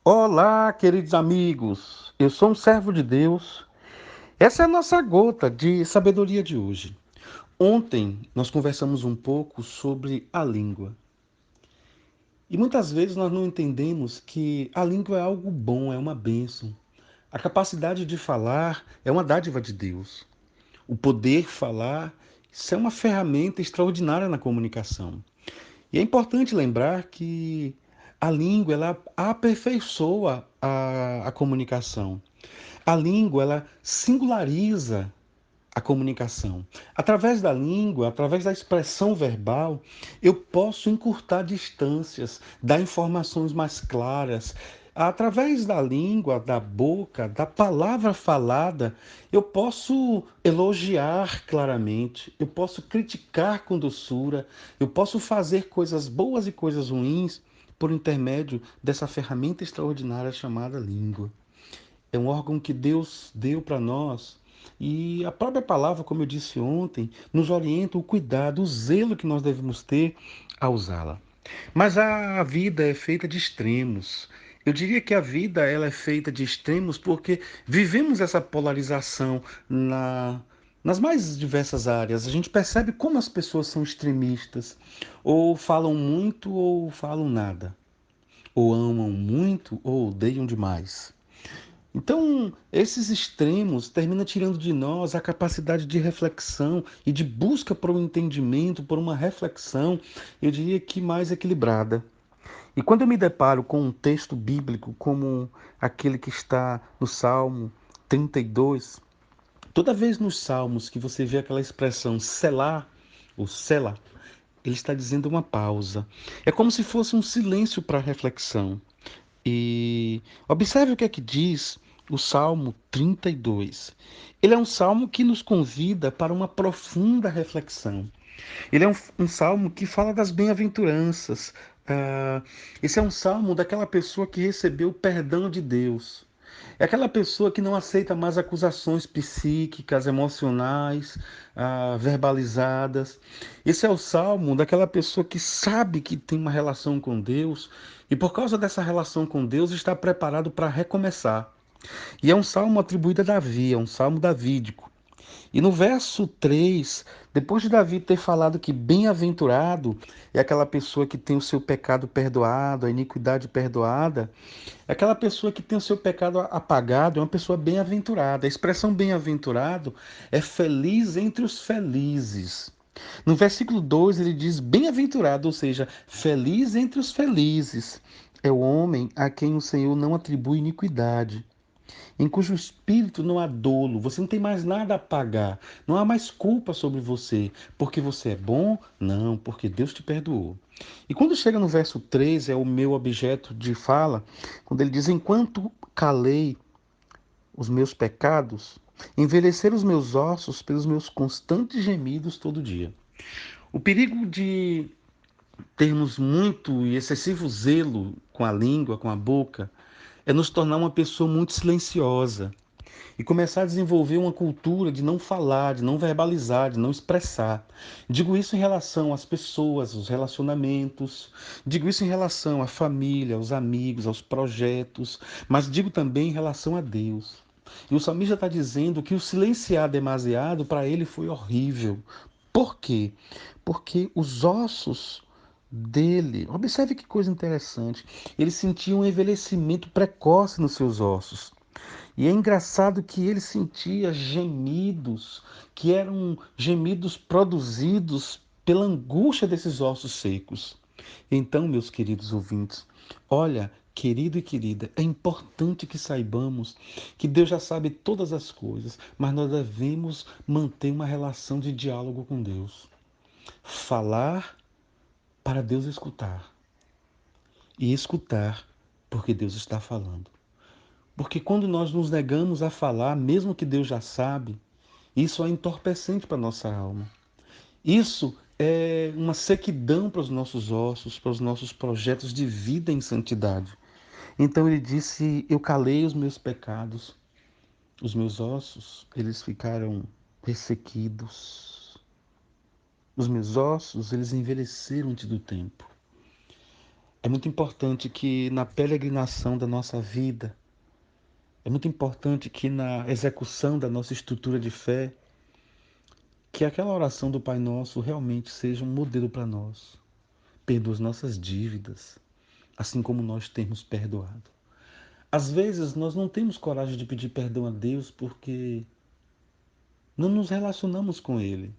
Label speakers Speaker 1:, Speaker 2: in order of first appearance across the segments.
Speaker 1: Olá, queridos amigos. Eu sou um servo de Deus. Essa é a nossa gota de sabedoria de hoje. Ontem nós conversamos um pouco sobre a língua. E muitas vezes nós não entendemos que a língua é algo bom, é uma bênção. A capacidade de falar é uma dádiva de Deus. O poder falar, isso é uma ferramenta extraordinária na comunicação. E é importante lembrar que a língua ela aperfeiçoa a comunicação. A língua ela singulariza a comunicação. Através da língua, através da expressão verbal, eu posso encurtar distâncias, dar informações mais claras. Através da língua, da boca, da palavra falada, eu posso elogiar claramente, eu posso criticar com doçura, eu posso fazer coisas boas e coisas ruins por intermédio dessa ferramenta extraordinária chamada língua. É um órgão que Deus deu para nós. E a própria palavra, como eu disse ontem, nos orienta o cuidado, o zelo que nós devemos ter a usá-la. Mas a vida é feita de extremos. Eu diria que a vida ela é feita de extremos porque vivemos essa polarização nas mais diversas áreas. A gente percebe como as pessoas são extremistas, ou falam muito ou falam nada, ou amam muito ou odeiam demais. Então, esses extremos terminam tirando de nós a capacidade de reflexão e de busca por um entendimento, por uma reflexão, eu diria que mais equilibrada. E quando eu me deparo com um texto bíblico como aquele que está no Salmo 32, toda vez nos Salmos que você vê aquela expressão selar, ou sela, ele está dizendo uma pausa. É como se fosse um silêncio para a reflexão. E observe o que é que diz o Salmo 32. Ele é um salmo que nos convida para uma profunda reflexão. Ele é um salmo que fala das bem-aventuranças. Esse é um salmo daquela pessoa que recebeu o perdão de Deus. É aquela pessoa que não aceita mais acusações psíquicas, emocionais, verbalizadas. Esse é o salmo daquela pessoa que sabe que tem uma relação com Deus e, por causa dessa relação com Deus, está preparado para recomeçar. E é um salmo atribuído a Davi, é um salmo davídico. E no verso 3, depois de Davi ter falado que bem-aventurado é aquela pessoa que tem o seu pecado perdoado, a iniquidade perdoada, é aquela pessoa que tem o seu pecado apagado, é uma pessoa bem-aventurada. A expressão bem-aventurado é feliz entre os felizes. No versículo 2 ele diz bem-aventurado, ou seja, feliz entre os felizes. É o homem a quem o Senhor não atribui iniquidade, em cujo espírito não há dolo, você não tem mais nada a pagar, não há mais culpa sobre você, porque você é bom? Não, porque Deus te perdoou. E quando chega no verso 3, é o meu objeto de fala, quando ele diz: Enquanto calei os meus pecados, envelheceram os meus ossos pelos meus constantes gemidos todo dia. O perigo de termos muito e excessivo zelo com a língua, com a boca, é nos tornar uma pessoa muito silenciosa e começar a desenvolver uma cultura de não falar, de não verbalizar, de não expressar. Digo isso em relação às pessoas, aos relacionamentos, digo isso em relação à família, aos amigos, aos projetos, mas digo também em relação a Deus. E o salmista está dizendo que o silenciar demasiado para ele foi horrível. Por quê? Porque os ossos dele, observe que coisa interessante, ele sentia um envelhecimento precoce nos seus ossos. E é engraçado que ele sentia gemidos, que eram gemidos produzidos pela angústia desses ossos secos. Então, meus queridos ouvintes, olha, querido e querida, é importante que saibamos que Deus já sabe todas as coisas, mas nós devemos manter uma relação de diálogo com Deus. Falar para Deus escutar e escutar porque Deus está falando. Porque quando nós nos negamos a falar, mesmo que Deus já sabe, isso é entorpecente para a nossa alma. Isso é uma sequidão para os nossos ossos, para os nossos projetos de vida em santidade. Então ele disse: Eu calei os meus pecados, os meus ossos, eles ficaram ressequidos. Os meus ossos, eles envelheceram antes do tempo. É muito importante que na peregrinação da nossa vida, é muito importante que na execução da nossa estrutura de fé, que aquela oração do Pai Nosso realmente seja um modelo para nós. Perdoa as nossas dívidas, assim como nós temos perdoado. Às vezes nós não temos coragem de pedir perdão a Deus porque não nos relacionamos com Ele.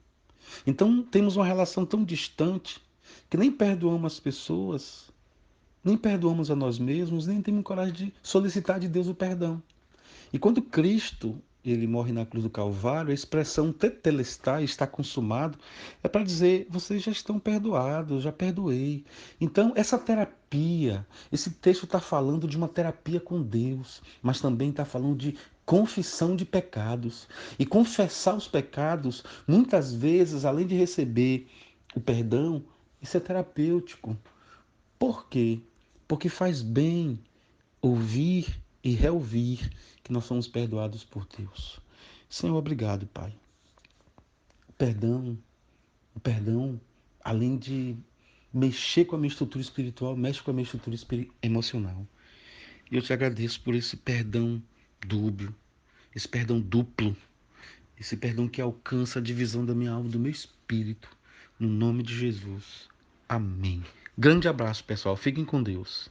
Speaker 1: Então temos uma relação tão distante que nem perdoamos as pessoas, nem perdoamos a nós mesmos, nem temos coragem de solicitar de Deus o perdão. E quando Cristo ele morre na cruz do Calvário, a expressão tetelestai, está consumado, é para dizer, vocês já estão perdoados, já perdoei. Então, essa terapia, esse texto está falando de uma terapia com Deus, mas também está falando de confissão de pecados. E confessar os pecados, muitas vezes, além de receber o perdão, isso é terapêutico. Por quê? Porque faz bem ouvir e reouvir que nós somos perdoados por Deus. Senhor, obrigado, Pai. Perdão, o perdão, além de mexer com a minha estrutura espiritual, mexe com a minha estrutura emocional. E eu te agradeço por esse perdão dúbio, esse perdão duplo, esse perdão que alcança a divisão da minha alma, do meu espírito. No nome de Jesus. Amém. Grande abraço, pessoal. Fiquem com Deus.